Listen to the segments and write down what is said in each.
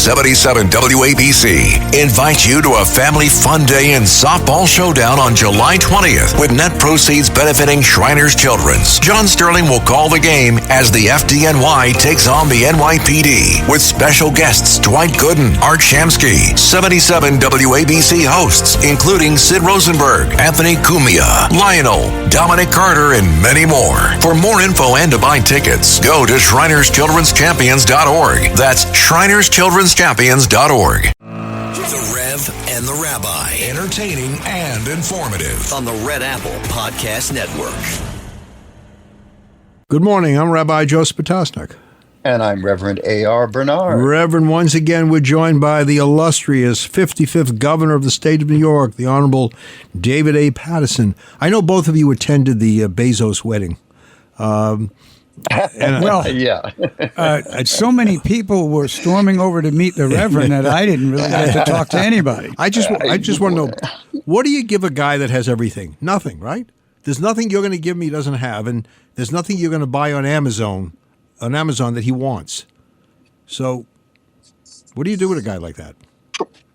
77 WABC invites you to a family fun day and softball showdown on July 20th with net proceeds benefiting Shriners Children's. John Sterling will call the game as the FDNY takes on the NYPD with special guests Dwight Gooden, Art Shamsky, 77 WABC hosts including Sid Rosenberg, Anthony Cumia, Lionel, Dominic Carter, and many more. For more info and to buy tickets, go to ShrinersChildren'sChampions.org. That's ShrinersChildren'sChampions.org. The Rev and the Rabbi. Entertaining and informative. On the Red Apple Podcast Network. Good morning. I'm Rabbi Joseph Potosnik. And I'm Reverend A.R. Bernard. Reverend, once again, we're joined by the illustrious 55th Governor of the State of New York, the Honorable David A. Paterson. I know both of you attended the Bezos wedding. So many people were storming over to meet the Reverend that I didn't really get to talk to anybody. I just want to know, what do you give a guy that has everything? Nothing, right? There's nothing you're going to give him he doesn't have, and there's nothing you're going to buy on Amazon that he wants. So, what do you do with a guy like that?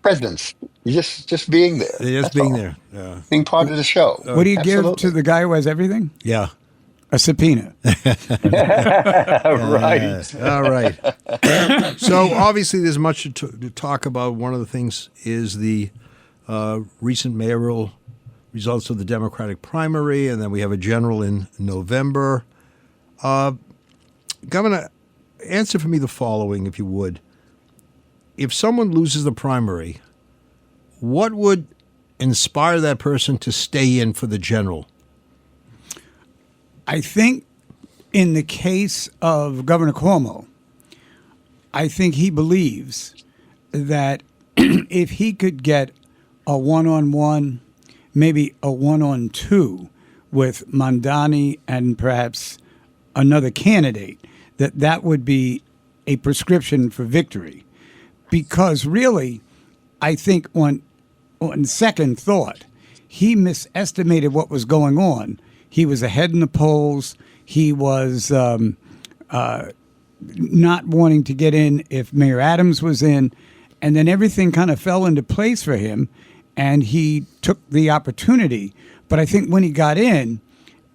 Presence. Just being there. Just being there. Yeah. Being part of the show. What do you give to the guy who has everything? Yeah. A subpoena. Right. All right. So obviously there's much to talk about. One of the things is the recent mayoral results of the Democratic primary, and then we have a general in November. Governor, answer for me the following, if you would. If someone loses the primary, what would inspire that person to stay in for the general? I think in the case of Governor Cuomo, I think he believes that if he could get a one-on-one, maybe a one-on-two with Mamdani and perhaps another candidate, that would be a prescription for victory. Because really, I think on second thought, he misestimated what was going on. He was ahead in the polls. He was not wanting to get in if Mayor Adams was in. And then everything kind of fell into place for him, and he took the opportunity. But I think when he got in,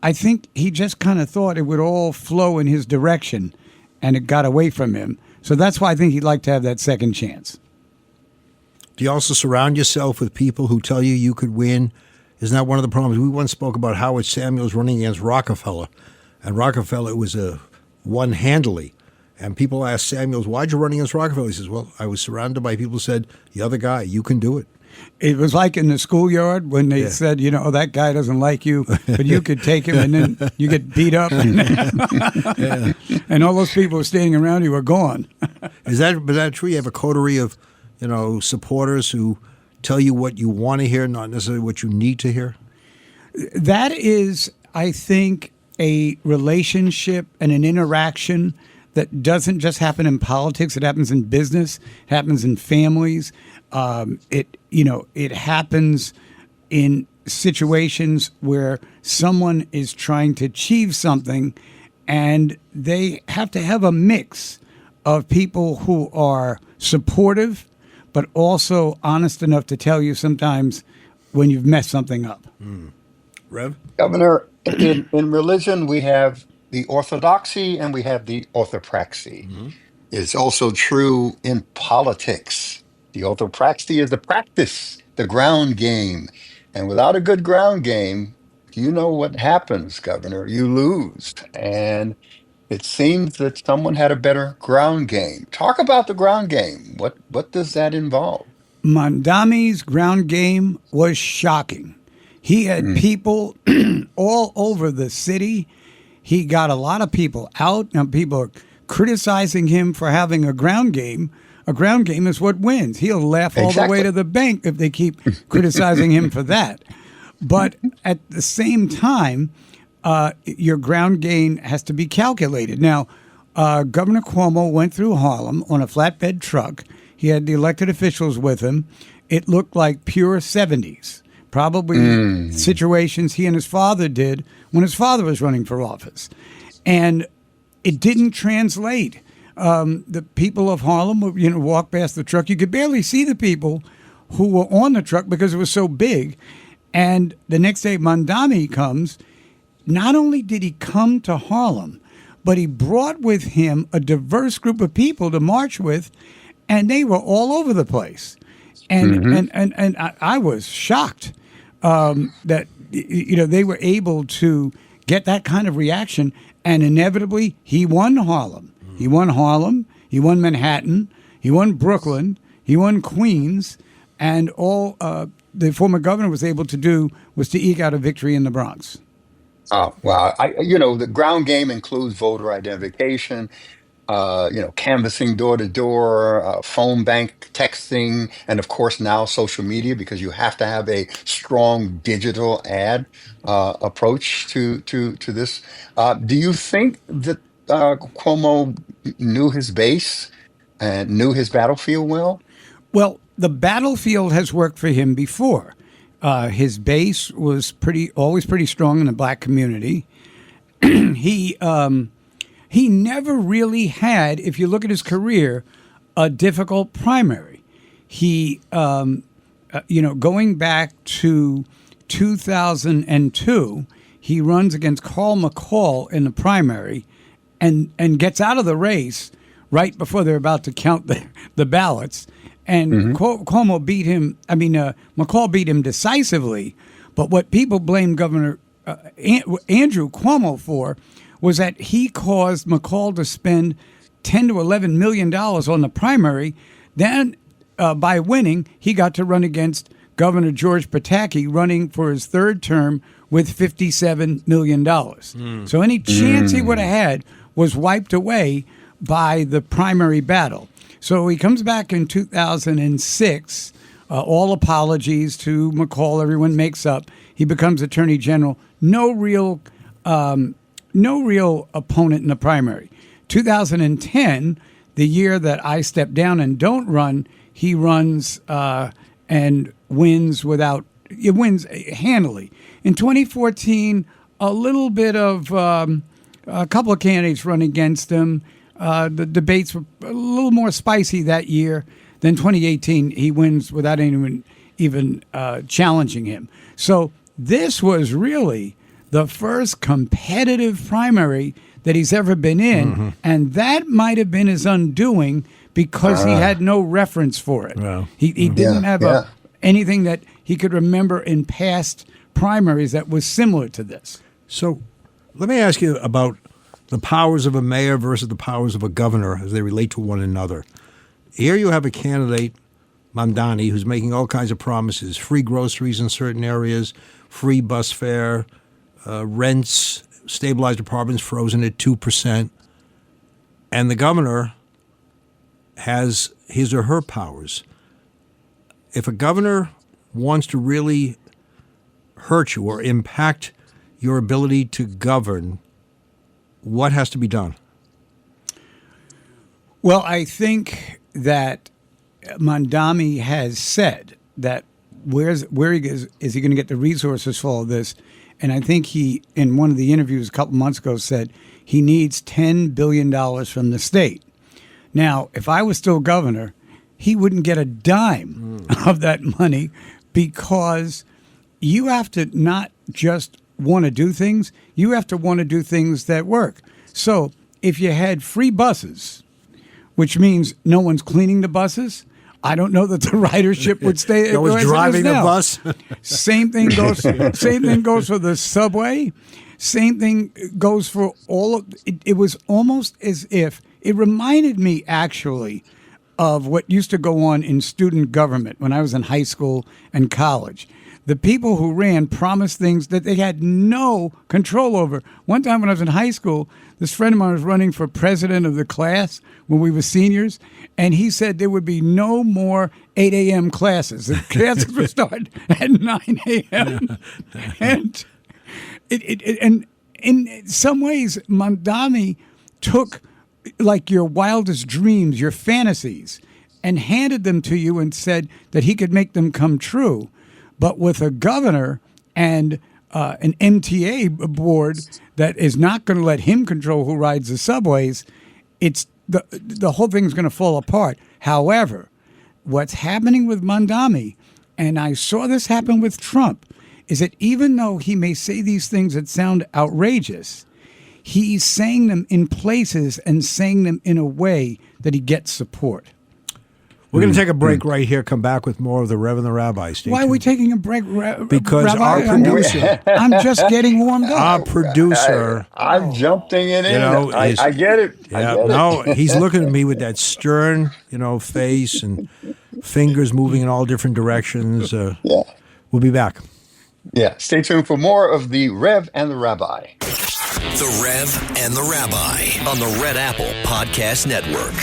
I think he just kind of thought it would all flow in his direction, and it got away from him. So that's why I think he'd like to have that second chance. Do you also surround yourself with people who tell you could win? Isn't that one of the problems? We once spoke about Howard Samuels running against Rockefeller, and Rockefeller was won handily. And people asked Samuels, why'd you run against Rockefeller? He says, well, I was surrounded by people who said, the other guy, you can do it. It was like in the schoolyard when they said, that guy doesn't like you, but you could take him, and then you get beat up. And all those people standing around you are gone. Is that true? You have a coterie of, supporters who tell you what you want to hear, not necessarily what you need to hear? That is, I think, a relationship and an interaction that doesn't just happen in politics. It happens in business, it happens in families. It happens in situations where someone is trying to achieve something, and they have to have a mix of people who are supportive, but also honest enough to tell you sometimes when you've messed something up. Rev? Governor, in religion, we have the orthodoxy and we have the orthopraxy. Mm-hmm. It's also true in politics. The orthopraxy is the practice, the ground game. And without a good ground game, you know what happens, Governor. You lose. And it seems that someone had a better ground game. Talk about the ground game. What does that involve? Mamdani's ground game was shocking. He had people all over the city. He got a lot of people out. Now people are criticizing him for having a ground game. A ground game is what wins. He'll laugh all the way to the bank if they keep criticizing him for that. But at the same time, your ground game has to be calculated. Now, Governor Cuomo went through Harlem on a flatbed truck. He had the elected officials with him. It looked like pure 70s, probably situations he and his father did when his father was running for office. And it didn't translate. the people of Harlem would, walk past the truck. You could barely see the people who were on the truck because it was so big. And the next day, Mamdani comes. Not only did he come to Harlem, but he brought with him a diverse group of people to march with, and they were all over the place. And I was shocked that they were able to get that kind of reaction, and inevitably he won Harlem. He won Harlem. He won Manhattan. He won Brooklyn. He won Queens, and all the former governor was able to do was to eke out a victory in the Bronx. Oh, wow. The ground game includes voter identification, canvassing door to door, phone bank texting, and of course now social media, because you have to have a strong digital ad approach to this. Do you think that Cuomo knew his base and knew his battlefield well? Well, the battlefield has worked for him before. His base was always pretty strong in the black community. He never really had, if you look at his career, a difficult primary. He, going back to 2002, he runs against Carl McCall in the primary, and gets out of the race right before they're about to count the ballots. And Cuomo beat him. McCall beat him decisively. But what people blame Governor Andrew Cuomo for was that he caused McCall to spend $10 to $11 million on the primary. Then, by winning, he got to run against Governor George Pataki, running for his third term with $57 million. So any chance he would have had was wiped away by the primary battle. So he comes back in 2006. All apologies to McCall. Everyone makes up. He becomes Attorney General. No real opponent in the primary. 2010, the year that I step down and don't run, he runs and wins wins handily. In 2014, a little bit of a couple of candidates run against him. The debates were a little more spicy that year. Then 2018, he wins without anyone even challenging him. So this was really the first competitive primary that he's ever been in, and that might have been his undoing because he had no reference for it. Wow. He didn't have anything that he could remember in past primaries that was similar to this. So let me ask you about the powers of a mayor versus the powers of a governor as they relate to one another. Here you have a candidate, Mamdani, who's making all kinds of promises: free groceries in certain areas, free bus fare, rents, stabilized apartments frozen at 2%. And the governor has his or her powers. If a governor wants to really hurt you or impact your ability to govern, what has to be done? Well, I think that Mamdani has said that where is he going to get the resources for all this? And I think he, in one of the interviews a couple months ago, said he needs $10 billion from the state. Now, if I was still governor, he wouldn't get a dime of that money, because you have to not just want to do things, you have to want to do things that work. So if you had free buses, which means no one's cleaning the buses, I don't know that the ridership would stay. No one's driving the bus. Same thing goes for the subway. Same thing goes for all of it. It was almost as if it reminded me actually of what used to go on in student government when I was in high school and college. The people who ran promised things that they had no control over. One time when I was in high school, this friend of mine was running for president of the class when we were seniors, and he said there would be no more 8 a.m. classes. The classes would start at 9 a.m. And and in some ways, Mamdani took like your wildest dreams, your fantasies, and handed them to you and said that he could make them come true. But with a governor and an MTA board that is not going to let him control who rides the subways, it's the whole thing's going to fall apart. However, what's happening with Mandami, and I saw this happen with Trump, is that even though he may say these things that sound outrageous, he's saying them in places and saying them in a way that he gets support. We're going to take a break right here, come back with more of the Rev and the Rabbi. Stay Why are tuned. we taking a break, Because Rabbi? our producer, I'm just getting warmed up. our producer, I'm jumping it in. is- I get it. I yeah, get no, it. he's looking at me with that stern, face and fingers moving in all different directions. Yeah. We'll be back. Yeah. Stay tuned for more of the Rev and the Rabbi. The Rev and the Rabbi on the Red Apple Podcast Network.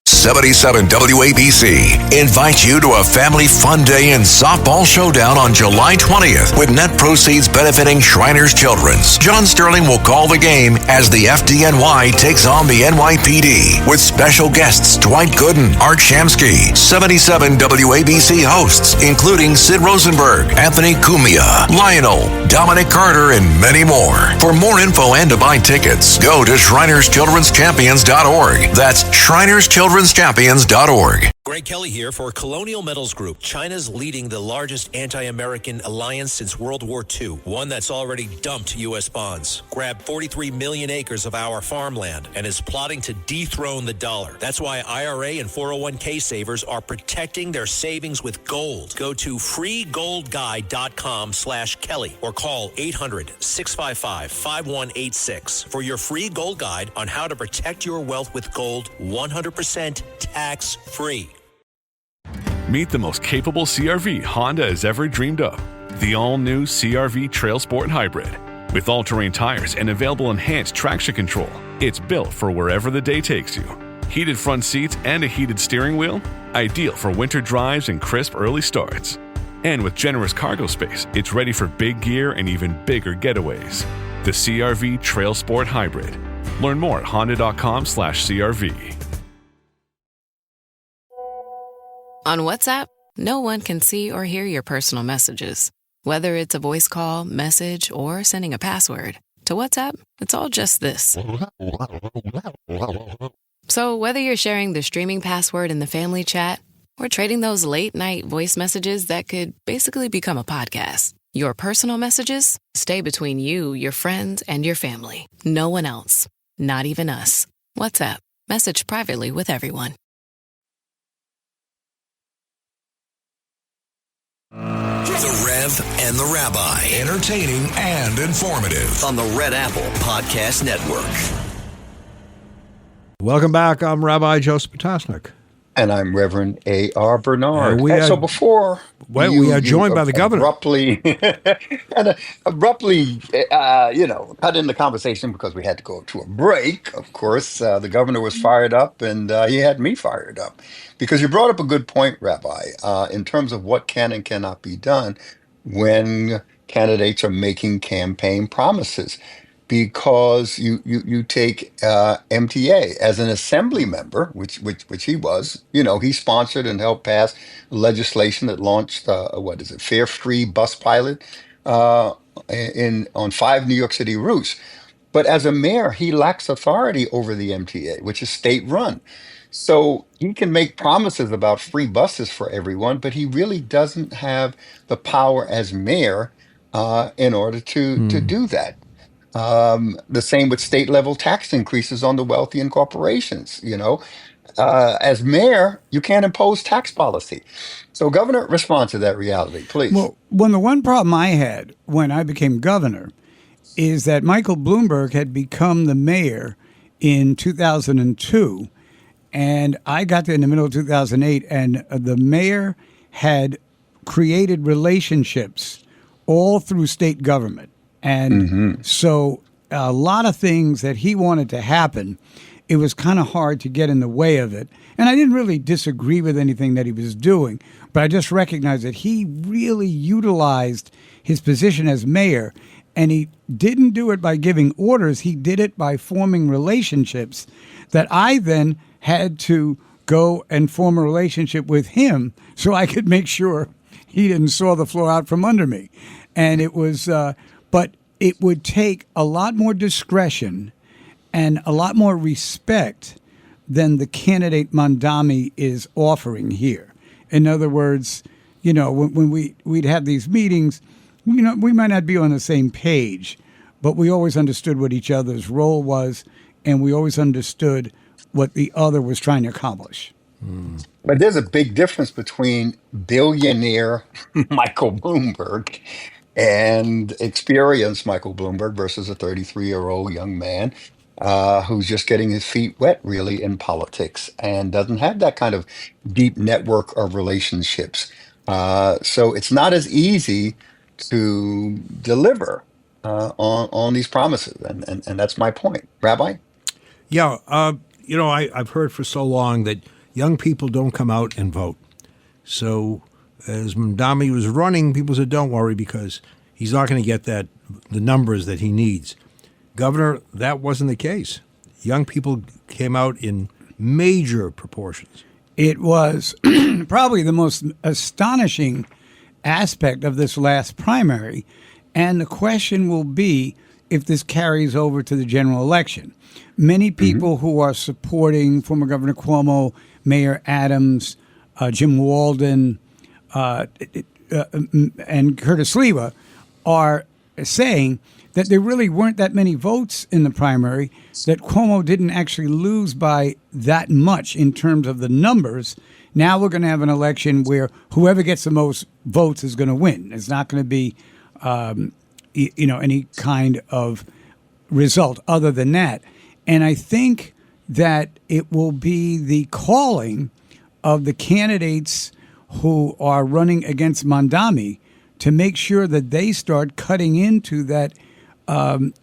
77 WABC invites you to a family fun day and softball showdown on July 20th with net proceeds benefiting Shriners Children's. John Sterling will call the game as the FDNY takes on the NYPD with special guests Dwight Gooden, Art Shamsky, 77 WABC hosts including Sid Rosenberg, Anthony Cumia, Lionel, Dominic Carter, and many more. For more info and to buy tickets, go to ShrinersChildren'sChampions.org. That's ShrinersChildren'sChampions.org. Greg Kelly here for Colonial Metals Group, China's leading the largest anti-American alliance since World War II, one that's already dumped U.S. bonds, grabbed 43 million acres of our farmland, and is plotting to dethrone the dollar. That's why IRA and 401k savers are protecting their savings with gold. Go to freegoldguide.com/Kelly or call 800-655-5186 for your free gold guide on how to protect your wealth with gold 100% tax-free. Meet the most capable CRV Honda has ever dreamed of. The all-new CRV Trail Sport Hybrid. With all-terrain tires and available enhanced traction control, it's built for wherever the day takes you. Heated front seats and a heated steering wheel? Ideal for winter drives and crisp early starts. And with generous cargo space, it's ready for big gear and even bigger getaways. The CRV Trail Sport Hybrid. Learn more at honda.com/CRV. On WhatsApp, no one can see or hear your personal messages. Whether it's a voice call, message, or sending a password. To WhatsApp, it's all just this. So whether you're sharing the streaming password in the family chat or trading those late-night voice messages that could basically become a podcast, your personal messages stay between you, your friends, and your family. No one else. Not even us. WhatsApp. Message privately with everyone. The Rev and the Rabbi. Entertaining and informative. On the Red Apple Podcast Network. Welcome back. I'm Rabbi Joseph Potasnik. And I'm Reverend A.R. Bernard. we are- So before we are joined by the governor. Abruptly, cut in the conversation because we had to go to a break. Of course, the governor was fired up, and he had me fired up because you brought up a good point, Rabbi, in terms of what can and cannot be done when candidates are making campaign promises. Because you take MTA as an assembly member, which he was. He sponsored and helped pass legislation that launched fare free bus pilot on 5 New York City routes. But as a mayor, he lacks authority over the MTA, which is state run. So he can make promises about free buses for everyone, but he really doesn't have the power as mayor in order to do that. The same with state level tax increases on the wealthy and corporations. As mayor, you can't impose tax policy. So, Governor, respond to that reality, please. Well, the one problem I had when I became governor is that Michael Bloomberg had become the mayor in 2002, and I got there in the middle of 2008, and the mayor had created relationships all through state government. And so a lot of things that he wanted to happen, it was kind of hard to get in the way of it. And I didn't really disagree with anything that he was doing, but I just recognized that he really utilized his position as mayor, and he didn't do it by giving orders. He did it by forming relationships that I then had to go and form a relationship with him so I could make sure he didn't saw the floor out from under me. And it was... but it would take a lot more discretion and a lot more respect than the candidate Mondami is offering here. In other words, when we'd have these meetings, we might not be on the same page, but we always understood what each other's role was, and we always understood what the other was trying to accomplish. But there's a big difference between billionaire Michael Bloomberg and experienced Michael Bloomberg versus a 33-year-old young man who's just getting his feet wet, really, in politics and doesn't have that kind of deep network of relationships. So it's not as easy to deliver on these promises, and that's my point, Rabbi. Yeah, I've heard for so long that young people don't come out and vote. So as Mondami was running, people said, don't worry, because he's not going to get the numbers that he needs. Governor, that wasn't the case. Young people came out in major proportions. It was probably the most astonishing aspect of this last primary. And the question will be if this carries over to the general election. Many people who are supporting former Governor Cuomo, Mayor Adams, Jim Walden, and Curtis Lewa are saying that there really weren't that many votes in the primary, that Cuomo didn't actually lose by that much in terms of the numbers. Now we're going to have an election where whoever gets the most votes is going to win. It's not going to be, any kind of result other than that. And I think that it will be the calling of the candidates who are running against Mondami to make sure that they start cutting into that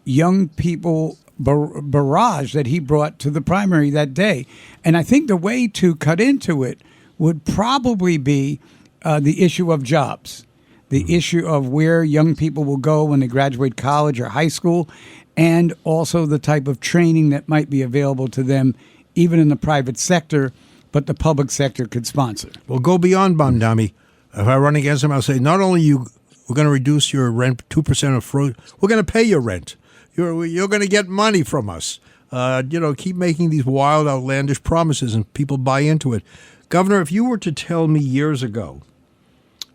young people barrage that he brought to the primary that day. And I think the way to cut into it would probably be the issue of jobs, the issue of where young people will go when they graduate college or high school, and also the type of training that might be available to them, even in the private sector, but the public sector could sponsor. Well, go beyond Mondami. If I run against him, I'll say, not only we're going to reduce your rent 2% of fruit, we're going to pay your rent. You're going to get money from us. Keep making these wild, outlandish promises, and people buy into it. Governor, if you were to tell me years ago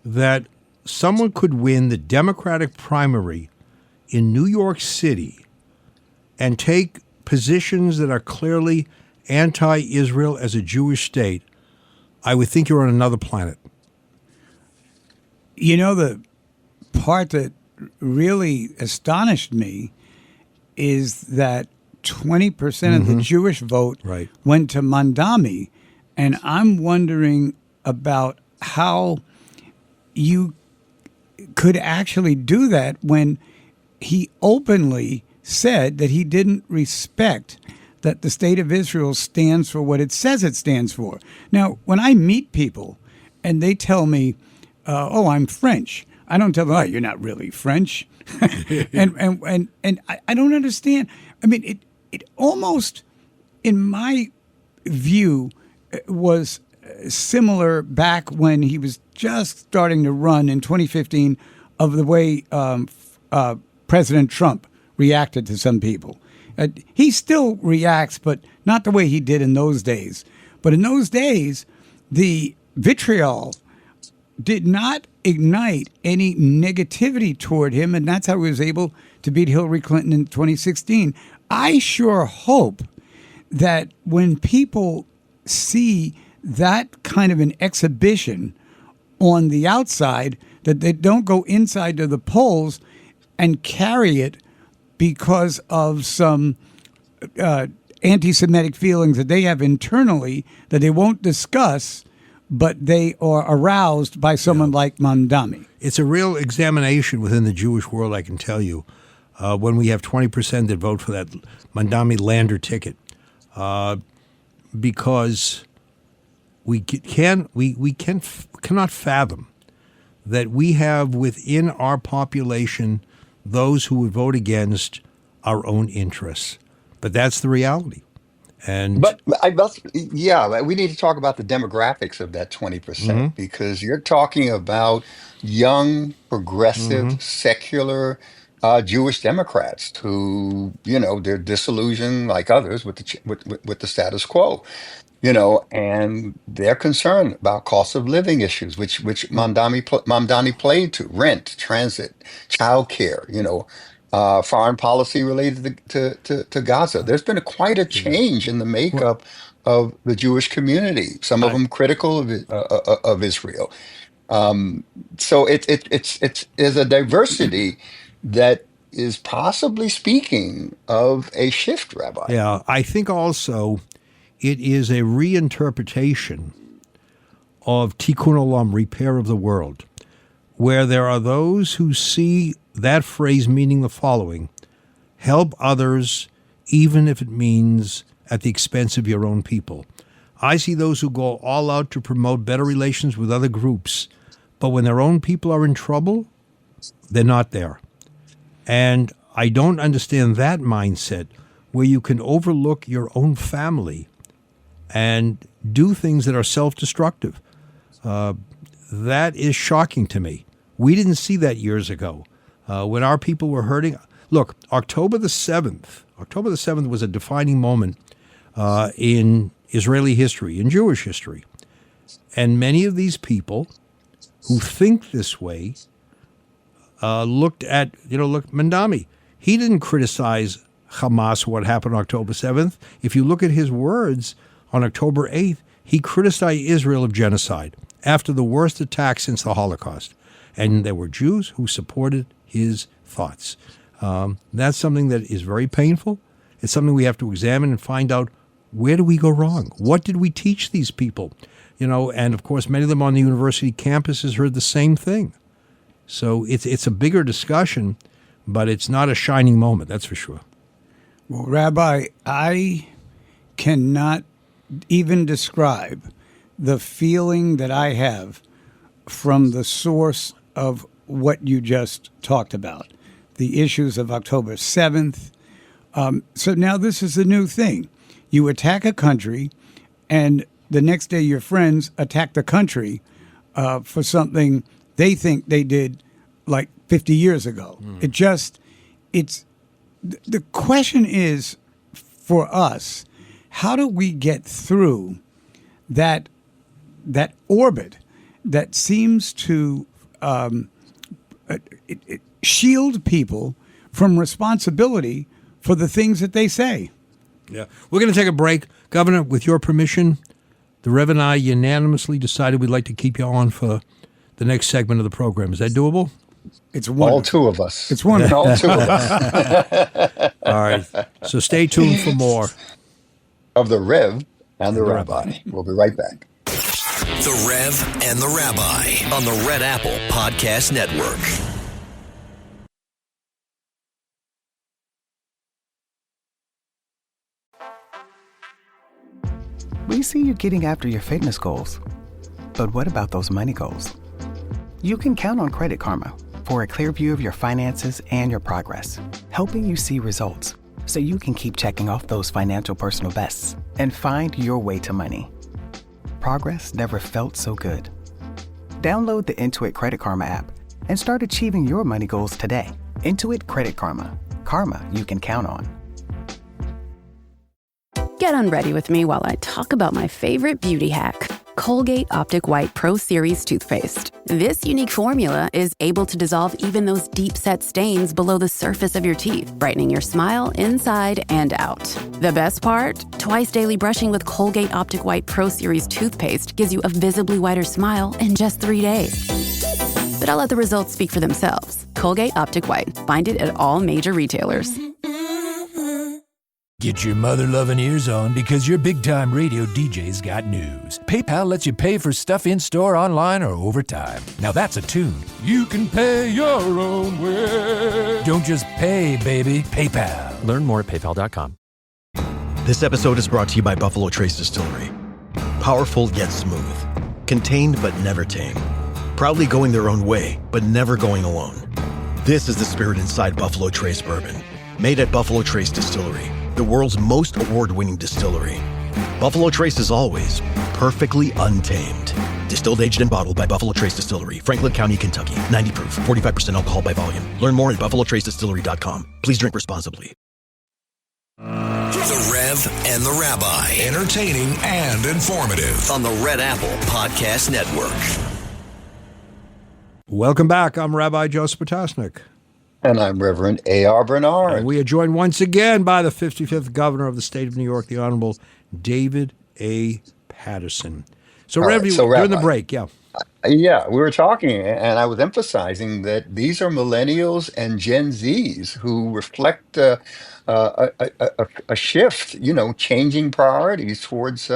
that someone could win the Democratic primary in New York City and take positions that are clearly anti-Israel as a Jewish state, I would think you're on another planet. The part that really astonished me is that 20% of the Jewish vote went to Mondami. And I'm wondering about how you could actually do that when he openly said that he didn't respect that the state of Israel stands for what it says it stands for. Now, when I meet people and they tell me, I'm French, I don't tell them, you're not really French. and I don't understand. I mean, it almost, in my view, was similar back when he was just starting to run in 2015 of the way President Trump reacted to some people. He still reacts, but not the way he did in those days. But in those days, the vitriol did not ignite any negativity toward him, and that's how he was able to beat Hillary Clinton in 2016. I sure hope that when people see that kind of an exhibition on the outside, that they don't go inside to the polls and carry it because of some anti-Semitic feelings that they have internally that they won't discuss, but they are aroused by someone like Mondami. It's a real examination within the Jewish world, I can tell you, when we have 20% that vote for that Mondami Lander ticket, because we cannot fathom that we have within our population those who would vote against our own interests. But that's the reality. But we need to talk about the demographics of that 20% because you're talking about young, progressive, secular Jewish Democrats who, they're disillusioned like others with with the status quo, and they're concerned about cost of living issues, which Mamdani played to: rent, transit, childcare, foreign policy related to Gaza. There's been quite a change in the makeup of the Jewish community. Some of them critical of Israel. So it's is a diversity that is possibly speaking of a shift, Rabbi. Yeah, I think also it is a reinterpretation of Tikkun Olam, repair of the world, where there are those who see that phrase meaning the following: help others even if it means at the expense of your own people. I see those who go all out to promote better relations with other groups, but when their own people are in trouble, they're not there. And I don't understand that mindset where you can overlook your own family and do things that are self-destructive. That is shocking to me. We didn't see that years ago when our people were hurting. Look, October the 7th was a defining moment in Israeli history, in Jewish history. And many of these people who think this way looked at, look, Mandami. He didn't criticize Hamas, what happened on October 7th. If you look at his words on October 8th, he criticized Israel of genocide after the worst attack since the Holocaust. And there were Jews who supported his thoughts. That's something that is very painful. It's something we have to examine and find out, where do we go wrong? What did we teach these people? And of course, many of them on the university campuses heard the same thing. So it's a bigger discussion, but it's not a shining moment, that's for sure. Well, Rabbi, I cannot even describe the feeling that I have from the source of what you just talked about, the issues of October 7th. So now this is a new thing. You attack a country, and the next day your friends attack the country for something they think they did like 50 years ago. The question is for us, how do we get through that orbit that seems to shield people from responsibility for the things that they say? Yeah. We're going to take a break. Governor, with your permission, the Rev and I unanimously decided we'd like to keep you on for the next segment of the program. Is that doable? It's wonderful. All two of us. It's wonderful. All two of us. All right. So stay tuned for more of the Rev and the Rabbi. We'll be right back. The Rev and the Rabbi on the Red Apple Podcast Network. We see you getting after your fitness goals. But what about those money goals? You can count on Credit Karma for a clear view of your finances and your progress, helping you see results so you can keep checking off those financial personal bests and find your way to money. Progress never felt so good. Download the Intuit Credit Karma app and start achieving your money goals today. Intuit Credit Karma. Karma you can count on. Get unready with me while I talk about my favorite beauty hack, Colgate Optic White Pro Series toothpaste. This unique formula is able to dissolve even those deep-set stains below the surface of your teeth, brightening your smile inside and out. The best part? Twice daily brushing with Colgate Optic White Pro Series toothpaste gives you a visibly whiter smile in just 3 days. But I'll let the results speak for themselves. Colgate Optic White. Find it at all major retailers. Get your mother-loving ears on because your big-time radio DJ's got news. PayPal lets you pay for stuff in-store, online, or over time. Now that's a tune. You can pay your own way. Don't just pay, baby. PayPal. Learn more at PayPal.com. This episode is brought to you by Buffalo Trace Distillery. Powerful yet smooth. Contained but never tame. Proudly going their own way, but never going alone. This is the spirit inside Buffalo Trace Bourbon. Made at Buffalo Trace Distillery, the world's most award-winning distillery. Buffalo Trace is always perfectly untamed. Distilled, aged, and bottled by Buffalo Trace Distillery, Franklin County, Kentucky. 90 proof, 45% alcohol by volume. Learn more at buffalotracedistillery.com. Please drink responsibly. The Rev and the Rabbi. Entertaining and informative on the Red Apple Podcast Network. Welcome back. I'm Rabbi Joseph Potasnik. And I'm Reverend A.R. Bernard. And we are joined once again by the 55th Governor of the State of New York, the Honorable David A. Paterson. So, Rev, during the break, Yeah, we were talking, and I was emphasizing that these are millennials and Gen Zs who reflect a shift, changing priorities towards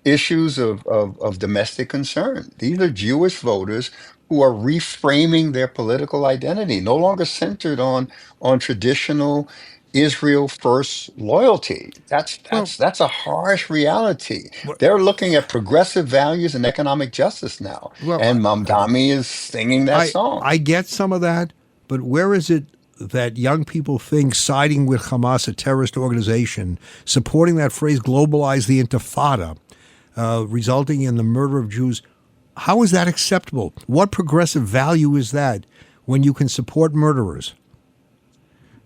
issues of domestic concern. These are Jewish voters who are reframing their political identity, no longer centered on traditional Israel first loyalty. That's a harsh reality. They're looking at progressive values and economic justice now. And Mamdani is singing that song. I get some of that, but where is it that young people think siding with Hamas, a terrorist organization, supporting that phrase globalize the intifada, resulting in the murder of Jews, how is that acceptable? What progressive value is that when you can support murderers?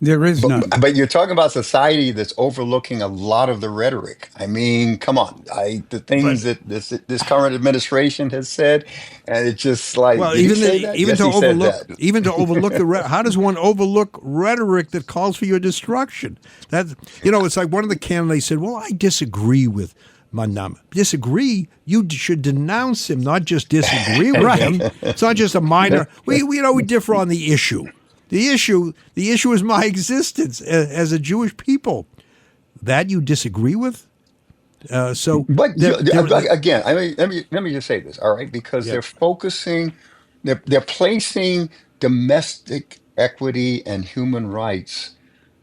There is none. But you're talking about society that's overlooking a lot of the rhetoric. I mean, come on. The things that this current administration has said, and it's just like, even to overlook how does one overlook rhetoric that calls for your destruction? It's like one of the candidates said, "Well, I disagree with Mandam." Disagree? You should denounce him, not just disagree with him. It's not just a minor. We differ on the issue. The issue is my existence as a Jewish people. That you disagree with? Again, let me just say this, all right? Because they're focusing, they're placing domestic equity and human rights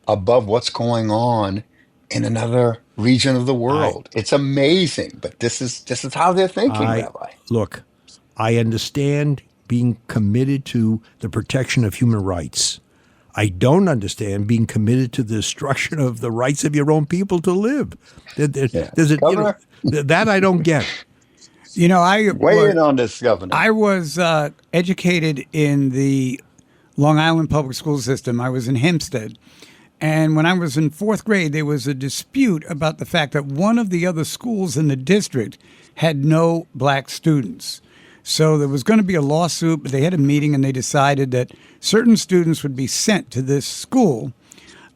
above what's going on in another region of the world. It's amazing, but this is how they're thinking, Rabbi. Look, I understand being committed to the protection of human rights. I don't understand being committed to the destruction of the rights of your own people to live. That I don't get. Weigh in on this, Governor. I was educated in the Long Island public school system. I was in Hempstead. And when I was in fourth grade, there was a dispute about the fact that one of the other schools in the district had no black students. So there was going to be a lawsuit, but they had a meeting and they decided that certain students would be sent to this school.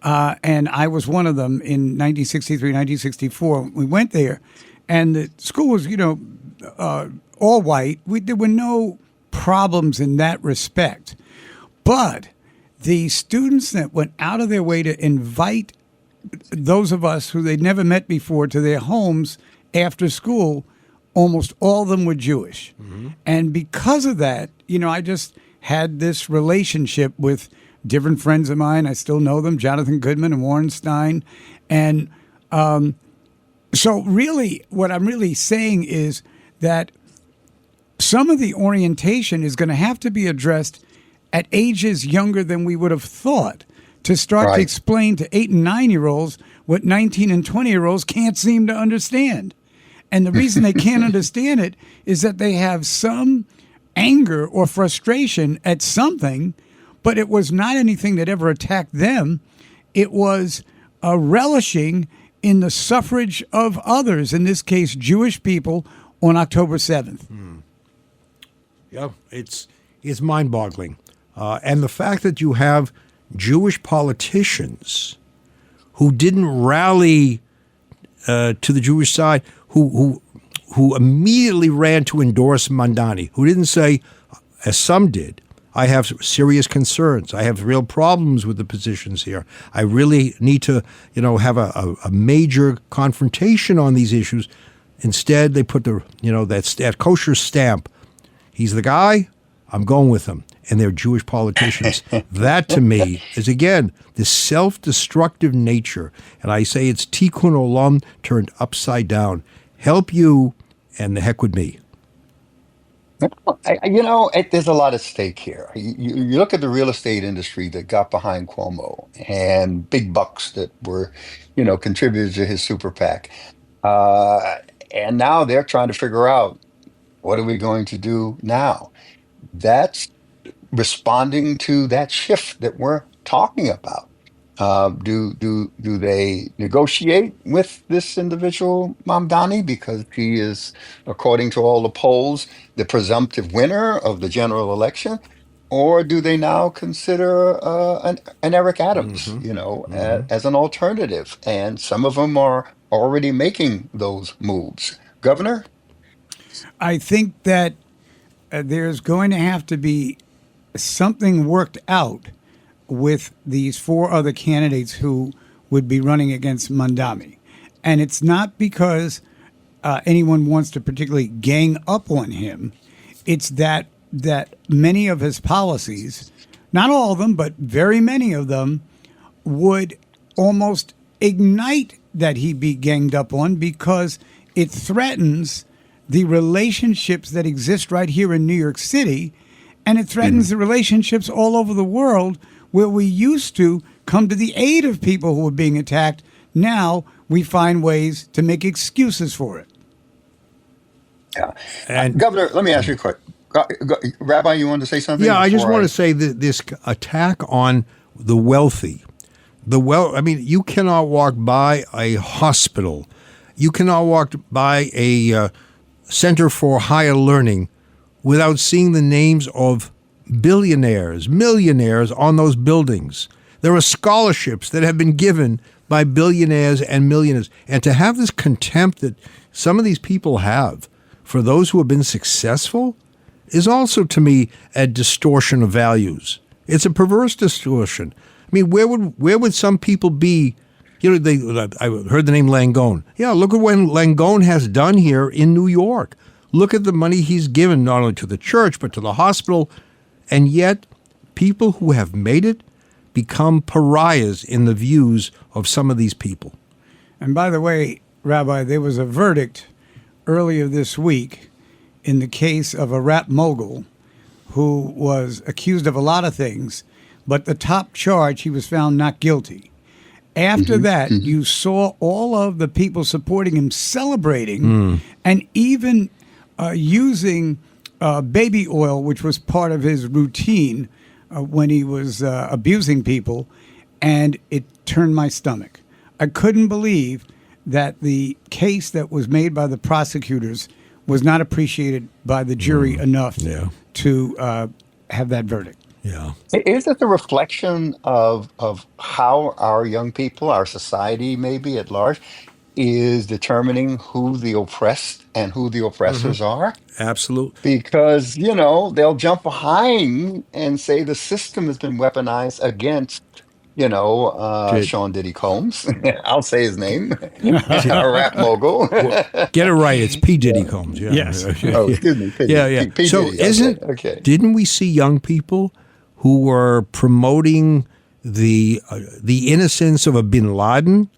And I was one of them in 1963, 1964. We went there and the school was, all white. There were no problems in that respect. But the students that went out of their way to invite those of us who they'd never met before to their homes after school, almost all of them were Jewish. Mm-hmm. And because of that, I just had this relationship with different friends of mine. I still know them, Jonathan Goodman and Warren Stein. And so really what I'm really saying is that some of the orientation is going to have to be addressed at ages younger than we would have thought to start to explain to 8 and 9-year-olds what 19 and 20-year-olds can't seem to understand. And the reason they can't understand it is that they have some anger or frustration at something, but it was not anything that ever attacked them. It was a relishing in the suffrage of others, in this case, Jewish people, on October 7th. Yeah, it's mind-boggling. And the fact that you have Jewish politicians who didn't rally to the Jewish side, who immediately ran to endorse Mamdani, who didn't say, as some did, I have serious concerns. I have real problems with the positions here. I really need to, have a major confrontation on these issues. Instead, they put that kosher stamp. He's the guy. I'm going with him. And they're Jewish politicians. That, to me, is, again, the self-destructive nature. And I say it's tikkun olam turned upside down. Help you, and the heck with me. There's a lot at stake here. You look at the real estate industry that got behind Cuomo and big bucks that were, contributed to his super PAC. And now they're trying to figure out What are we going to do now? That's responding to that shift that we're talking about. Do they negotiate with this individual, Mamdani, because he is, according to all the polls, the presumptive winner of the general election? Or do they now consider an Eric Adams, as an alternative? And some of them are already making those moves. Governor? I think that there's going to have to be something worked out with these four other candidates who would be running against Mandami. And it's not because anyone wants to particularly gang up on him. It's that many of his policies, not all of them, but very many of them, would almost ignite that he be ganged up on because it threatens the relationships that exist right here in New York City, and it threatens the relationships all over the world where we used to come to the aid of people who were being attacked. Now we find ways to make excuses for it. Yeah. And Governor, let me ask you a question. Rabbi, you wanted to say something? yeah, I just before want to say that this attack on the wealthy, I mean, you cannot walk by a hospital, you cannot walk by a Center for Higher Learning without seeing the names of billionaires, millionaires on those buildings. There are scholarships that have been given by billionaires and millionaires. And to have this contempt that some of these people have for those who have been successful is also, to me, a distortion of values. It's a perverse distortion. I mean, where would some people be? I heard the name Langone. Yeah, look at what Langone has done here in New York. Look at the money he's given not only to the church but to the hospital. And yet, people who have made it become pariahs in the views of some of these people. And by the way, Rabbi, there was a verdict earlier this week in the case of a rap mogul who was accused of a lot of things, but the top charge, he was found not guilty. After that, you saw all of the people supporting him celebrating and even using baby oil, which was part of his routine when he was abusing people, and it turned my stomach. I couldn't believe that the case that was made by the prosecutors was not appreciated by the jury enough to have that verdict. Yeah. Is it the reflection of how our young people, our society maybe at large, is determining who the oppressed and who the oppressors are? Absolutely. Because, they'll jump behind and say the system has been weaponized against, Sean Diddy Combs. I'll say his name, a rap mogul. Get it right. It's P. Diddy Combs. Yeah. Yes. Oh, excuse me. Yeah. P. So Diddy. Okay. didn't we see young people who were promoting the innocence of a bin Laden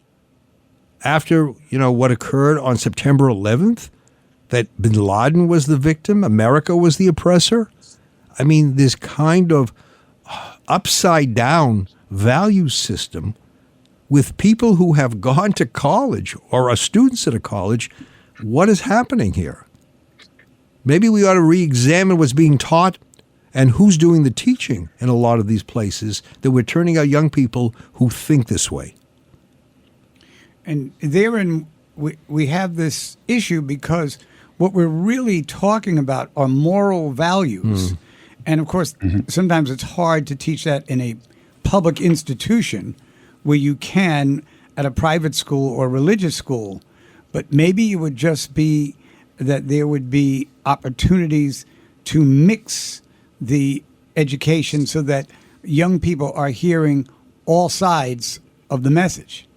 after, what occurred on September 11th? That bin Laden was the victim, America was the oppressor? I mean, this kind of upside down value system with people who have gone to college or are students at a college. What is happening here? Maybe we ought to re-examine what's being taught and who's doing the teaching in a lot of these places that we're turning out young people who think this way. And therein, we have this issue because what we're really talking about are moral values. And of course, sometimes it's hard to teach that in a public institution where you can at a private school or religious school. But maybe it would just be that there would be opportunities to mix the education so that young people are hearing all sides of the message.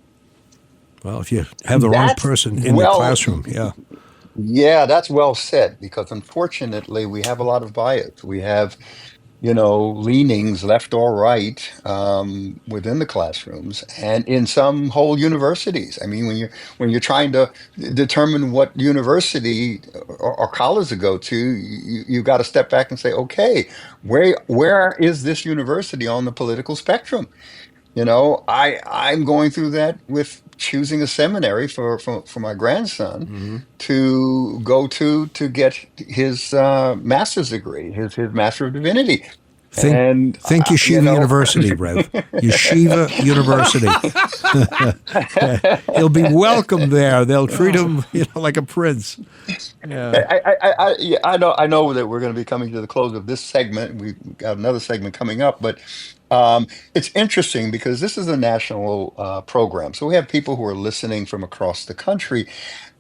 Well, if you have the wrong person in the classroom, Yeah, that's well said, because unfortunately we have a lot of bias. We have, leanings left or right within the classrooms and in some whole universities. I mean, when you're trying to determine what university or college to go to, you got to step back and say, okay, where is this university on the political spectrum? I'm going through that with choosing a seminary for my grandson to go to get his master's degree, his Master of Divinity. Think Yeshiva University, Rev. Yeshiva University. He'll be welcome there. They'll treat him, like a prince. Yeah. I know that we're going to be coming to the close of this segment. We've got another segment coming up, but it's interesting because this is a national program. So we have people who are listening from across the country,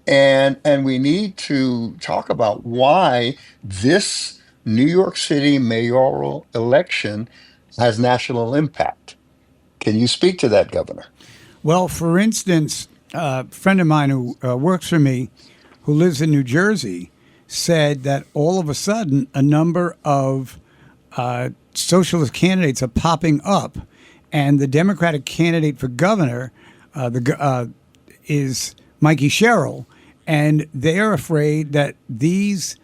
and we need to talk about why this New York City mayoral election has national impact. Can you speak to that, Governor? Well, for instance, a friend of mine who works for me, who lives in New Jersey, said that all of a sudden a number of socialist candidates are popping up, and the Democratic candidate for governor is Mikey Sherrill, and they are afraid that these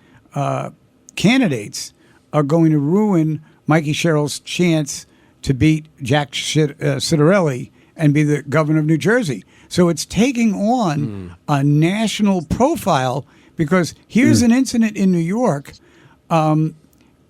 candidates are going to ruin Mikey Sherrill's chance to beat Jack Ciattarelli and be the governor of New Jersey. So it's taking on a national profile, because here's an incident in New York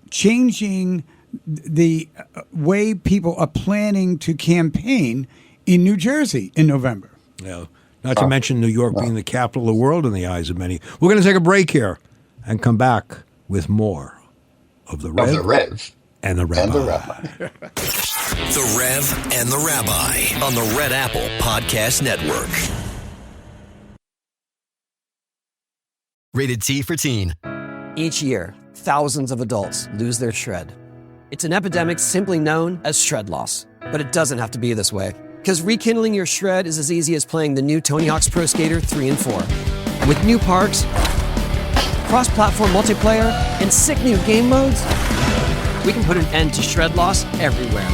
changing the way people are planning to campaign in New Jersey in November. Yeah. Not to mention New York being the capital of the world in the eyes of many. We're going to take a break here and come back with more of the Rev, and the Rabbi. The Rev and the Rabbi on the Red Apple Podcast Network. Rated T for Teen. Each year, thousands of adults lose their shred. It's an epidemic simply known as shred loss. But it doesn't have to be this way, because rekindling your shred is as easy as playing the new Tony Hawk's Pro Skater 3 and 4. With new parks, cross-platform multiplayer, and sick new game modes, we can put an end to shred loss everywhere.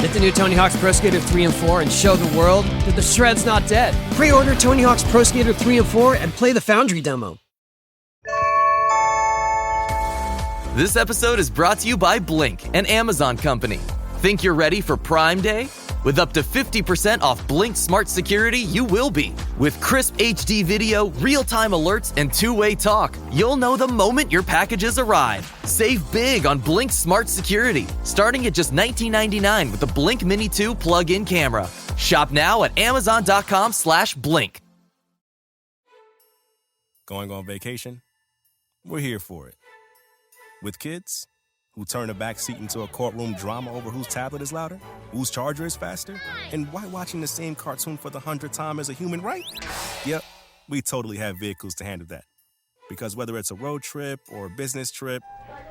Get the new Tony Hawk's Pro Skater 3 and 4 and show the world that the shred's not dead. Pre-order Tony Hawk's Pro Skater 3 and 4 and play the Foundry demo. This episode is brought to you by Blink, an Amazon company. Think you're ready for Prime Day? With up to 50% off Blink Smart Security, you will be. With crisp HD video, real-time alerts, and two-way talk, you'll know the moment your packages arrive. Save big on Blink Smart Security, starting at just $19.99 with the Blink Mini 2 plug-in camera. Shop now at amazon.com/blink. Going on vacation? We're here for it. With kids who turn a back seat into a courtroom drama over whose tablet is louder, whose charger is faster, and why watching the same cartoon for the 100th time is a human right? Yep, we totally have vehicles to handle that. Because whether it's a road trip or a business trip,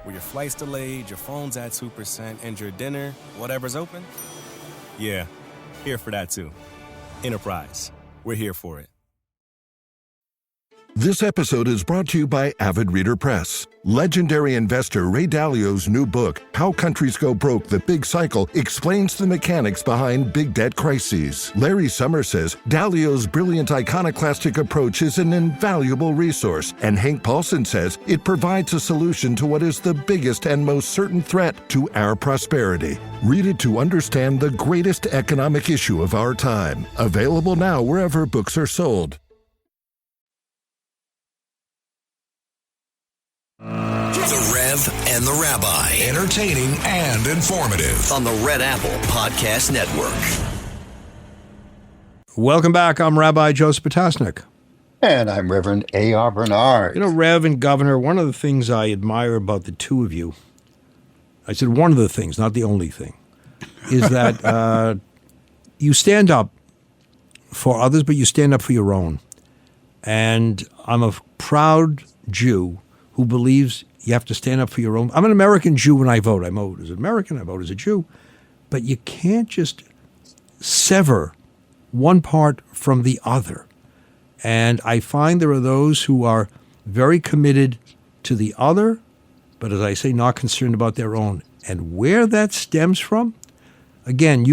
where your flight's delayed, your phone's at 2%, and your dinner, whatever's open, yeah, here for that too. Enterprise, we're here for it. This episode is brought to you by Avid Reader Press. Legendary investor Ray Dalio's new book, How Countries Go Broke: The Big Cycle, explains the mechanics behind big debt crises. Larry Summers says Dalio's brilliant iconoclastic approach is an invaluable resource, and Hank Paulson says it provides a solution to what is the biggest and most certain threat to our prosperity. Read it to understand the greatest economic issue of our time. Available now wherever books are sold. The Rev and the Rabbi. Entertaining and informative on the Red Apple Podcast Network. Welcome back. I'm Rabbi Joseph Potasnik. And I'm Reverend A.R. Bernard. Rev and Governor, one of the things I admire about the two of you, I said one of the things, not the only thing, is that you stand up for others, but you stand up for your own. And I'm a proud Jew who believes you have to stand up for your own. I'm an American Jew when I vote. I vote as an American, I vote as a Jew. But you can't just sever one part from the other. And I find there are those who are very committed to the other, but as I say, not concerned about their own. And where that stems from, again,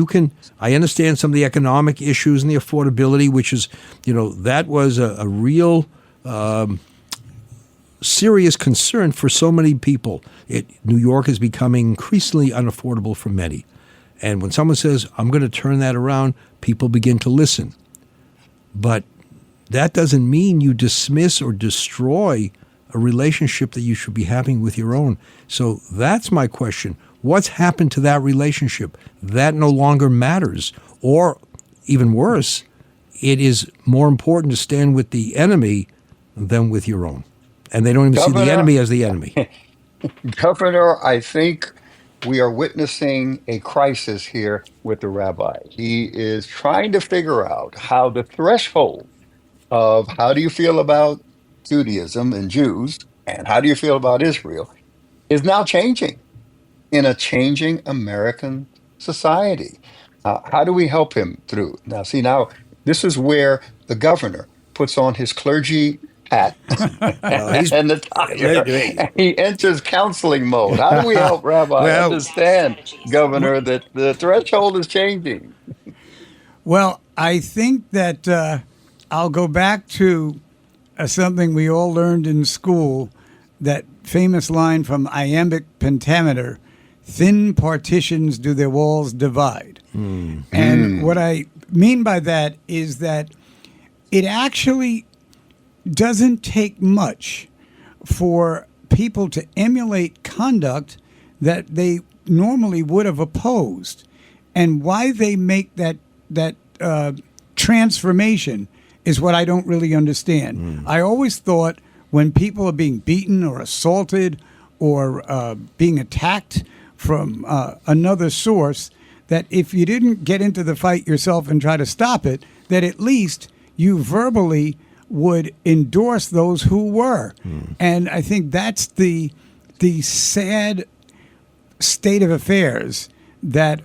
I understand some of the economic issues and the affordability, which is, that was a real serious concern for so many people. New York is becoming increasingly unaffordable for many. And when someone says, I'm going to turn that around, people begin to listen. But that doesn't mean you dismiss or destroy a relationship that you should be having with your own. So that's my question. What's happened to that relationship? That no longer matters. Or even worse, it is more important to stand with the enemy than with your own. And they don't even see the enemy as the enemy. Governor, I think we are witnessing a crisis here with the rabbi. He is trying to figure out how the threshold of how do you feel about Judaism and Jews and how do you feel about Israel is now changing in a changing American society. How do we help him through? Now, see, now this is where the governor puts on his clergy hat and the tie, and he enters counseling mode. How do we help Rabbi understand, Governor, that the threshold is changing? Well, I think that I'll go back to something we all learned in school, that famous line from iambic pentameter, thin partitions do their walls divide. And what I mean by that is that it actually doesn't take much for people to emulate conduct that they normally would have opposed. And why they make that transformation is what I don't really understand. I always thought when people are being beaten or assaulted or being attacked from another source, that if you didn't get into the fight yourself and try to stop it, that at least you verbally would endorse those who were. And I think that's the sad state of affairs that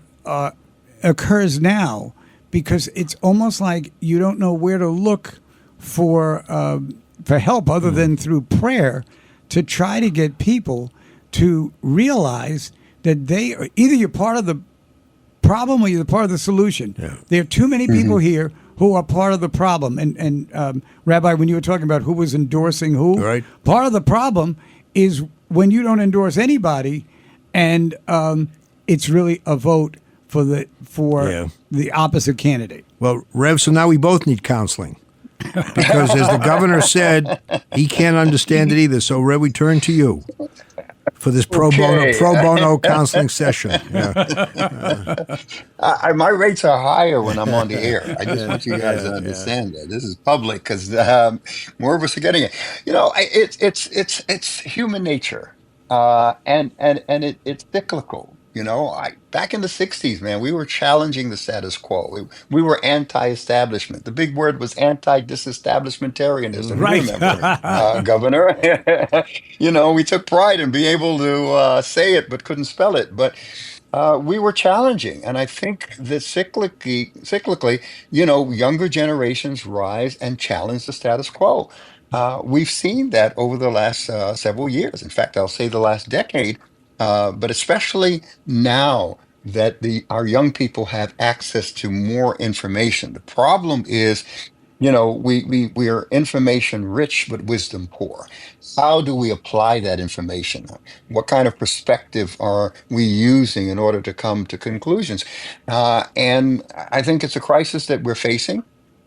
occurs now, because it's almost like you don't know where to look for help other than through prayer to try to get people to realize that they are either you're part of the problem or you're part of the solution. There are too many people here who are part of the problem. And Rabbi, when you were talking about who was endorsing who, part of the problem is when you don't endorse anybody, and it's really a vote for the opposite candidate. Well, Rev, so now we both need counseling. Because as the governor said, he can't understand it either. So, Rev, we turn to you for this pro bono counseling session. My rates are higher when I'm on the air. I just want you guys to understand that this is public, because more of us are getting it. You know, it's human nature, and it's cyclical. You know, back in the 60s, man, we were challenging the status quo. We were anti-establishment. The big word was anti-disestablishmentarianism. Right. You remember, Governor? You know, we took pride in being able to say it, but couldn't spell it. But we were challenging. And I think that cyclically, you know, younger generations rise and challenge the status quo. We've seen that over the last several years. In fact, I'll say the last decade. But especially now that our young people have access to more information. The problem is, you know, we are information rich but wisdom poor. How do we apply that information? What kind of perspective are we using in order to come to conclusions? And I think it's a crisis that we're facing.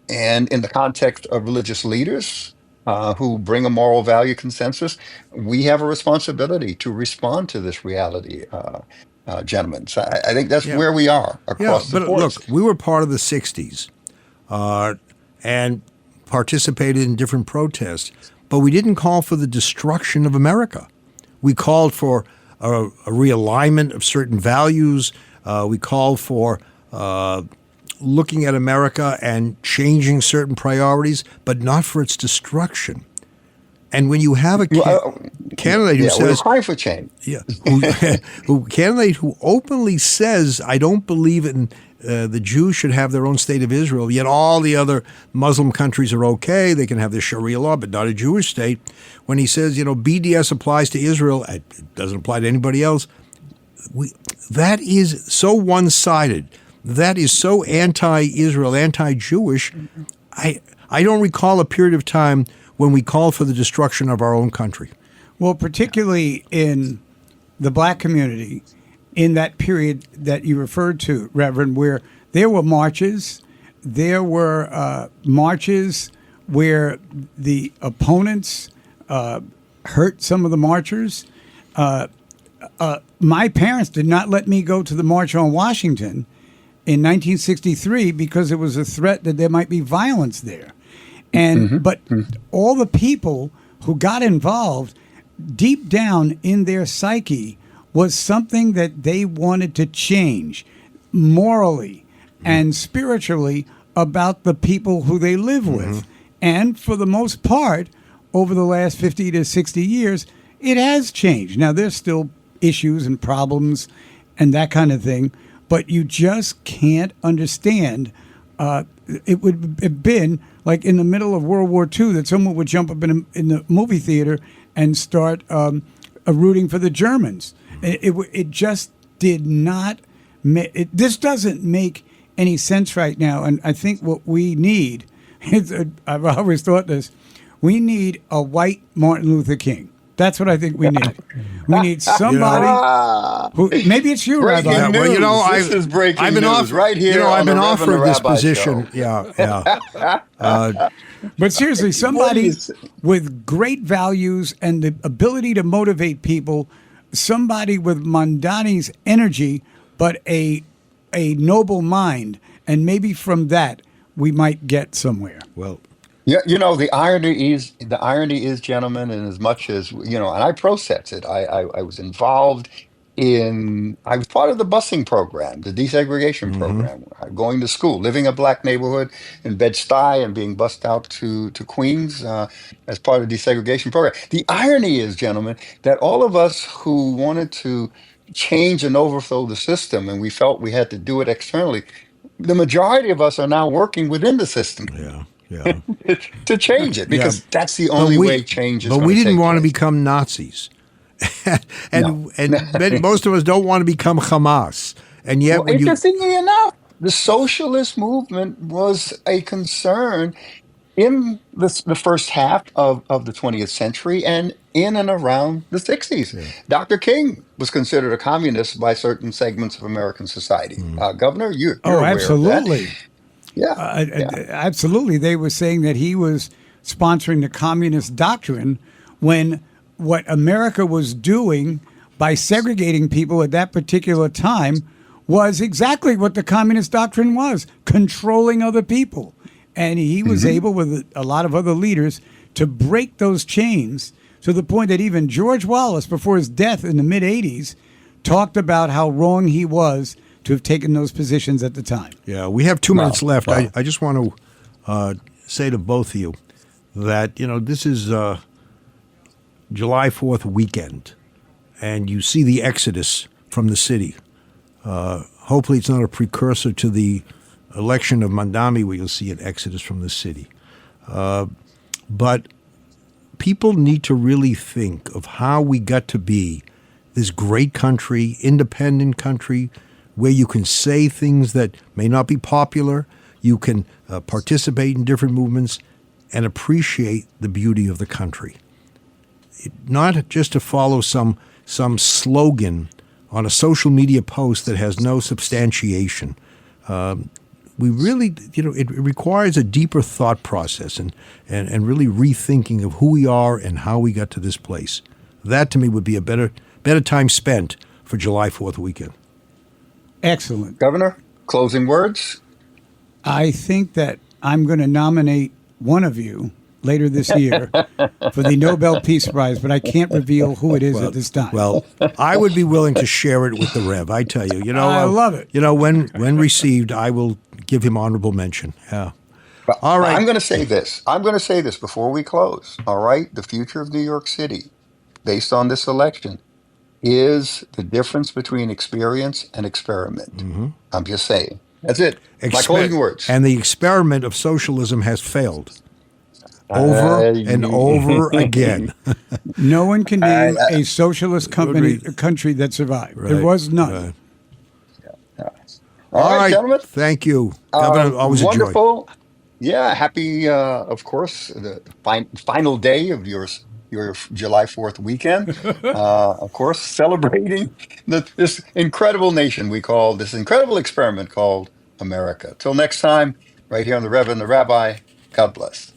And in the context of religious leaders, who bring a moral value consensus, we have a responsibility to respond to this reality, gentlemen. So I think that's where we are across the board. Look, we were part of the 60s and participated in different protests, but we didn't call for the destruction of America. We called for a realignment of certain values. We called for looking at America and changing certain priorities, but not for its destruction. And when you have a candidate who says, we're crying for change. Candidate who openly says, I don't believe in the Jews should have their own state of Israel, yet all the other Muslim countries are okay, they can have their Sharia law, but not a Jewish state. When he says, you know, BDS applies to Israel, it doesn't apply to anybody else. That is so one-sided. That is so anti-Israel, anti-Jewish. I don't recall a period of time when we called for the destruction of our own country. Well, particularly in the black community, in that period that you referred to, Reverend, where there were marches, there were marches where the opponents hurt some of the marchers. My parents did not let me go to the March on Washington in 1963 because there was a threat that there might be violence there. And but all the people who got involved, deep down in their psyche, was something that they wanted to change morally and spiritually about the people who they live with. And for the most part, over the last 50 to 60 years, it has changed. Now, there's still issues and problems and that kind of thing, but you just can't understand. It would have been like in the middle of World War II that someone would jump up in the movie theater and start rooting for the Germans. It just did not. This doesn't make any sense right now. And I think what we need, I've always thought this, we need a white Martin Luther King. That's what I think we need. We need somebody who, maybe it's you, Rabbi. Breaking news. Well, this is breaking news right here. I've been offered this Rabbi position. Show. But seriously, somebody with great values and the ability to motivate people, somebody with Mondani's energy, but a noble mind, and maybe from that we might get somewhere. Well, yeah, the irony is, gentlemen, and as much as and I process it. I was involved I was part of the busing program, the desegregation program, going to school, living in a black neighborhood in Bed-Stuy and being bused out to Queens as part of the desegregation program. The irony is, gentlemen, that all of us who wanted to change and overthrow the system, and we felt we had to do it externally, the majority of us are now working within the system. To change it, because that's the only way change is. But we didn't want to become Nazis, and most of us don't want to become Hamas. And yet, interestingly enough, the socialist movement was a concern in the first half of the 20th century and in and around the 60s. Dr. King was considered a communist by certain segments of American society. Governor, you're aware absolutely. of that. Absolutely. They were saying that he was sponsoring the communist doctrine when what America was doing by segregating people at that particular time was exactly what the communist doctrine was, controlling other people. And he was able, with a lot of other leaders, to break those chains to the point that even George Wallace, before his death in the mid-'80s, talked about how wrong he was to have taken those positions at the time. Yeah, we have 2 minutes left. I just want to say to both of you that, this is July 4th weekend, and you see the exodus from the city. Hopefully it's not a precursor to the election of Mondani where you'll see an exodus from the city. But people need to really think of how we got to be this great country, independent country, where you can say things that may not be popular, you can participate in different movements, and appreciate the beauty of the country. Not just to follow some slogan on a social media post that has no substantiation. We really, it requires a deeper thought process and really rethinking of who we are and how we got to this place. That, to me, would be a better time spent for July 4th weekend. Excellent. Governor, closing words? I think that I'm going to nominate one of you later this year for the Nobel Peace Prize, but I can't reveal who it is at this time. Well, I would be willing to share it with the Rev. I tell you, I love it. When received, I will give him honorable mention. Yeah. All right. I'm going to say this. Before we close. All right. The future of New York City, based on this election, is the difference between experience and experiment. I'm just saying. That's it. My closing words. And the experiment of socialism has failed over and over again. No one can name a socialist country that survived. Right, there was none. All right, gentlemen. Thank you. Governor, always wonderful. Yeah, happy, of course, the final day of your July 4th weekend. Of course, celebrating this incredible nation this incredible experiment called America. Till next time, right here on the Rev and the Rabbi. God bless.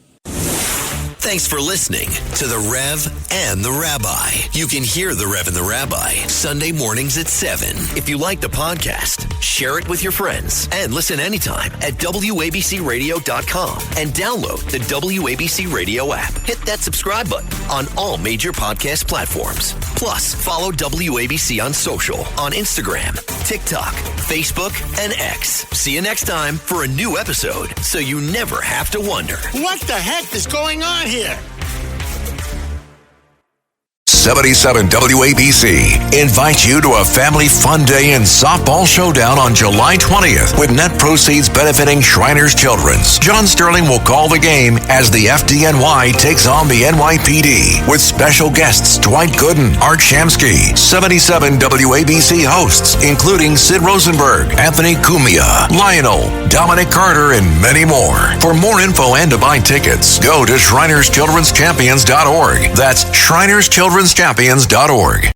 Thanks for listening to the Rev and the Rabbi. You can hear the Rev and the Rabbi Sunday mornings at 7. If you like the podcast, share it with your friends and listen anytime at WABCRadio.com and download the WABC Radio app. Hit that subscribe button on all major podcast platforms. Plus, follow WABC on social on Instagram, TikTok, Facebook, and X. See you next time for a new episode so you never have to wonder. What the heck is going on here? 77 WABC invites you to a family fun day and softball showdown on July 20th with net proceeds benefiting Shriners Children's. John Sterling will call the game as the FDNY takes on the NYPD with special guests Dwight Gooden, Art Shamsky, 77 WABC hosts including Sid Rosenberg, Anthony Cumia, Lionel, Dominic Carter, and many more. For more info and to buy tickets, go to ShrinersChildren'sChampions.org. That's ShrinersChildren'sChampions.org.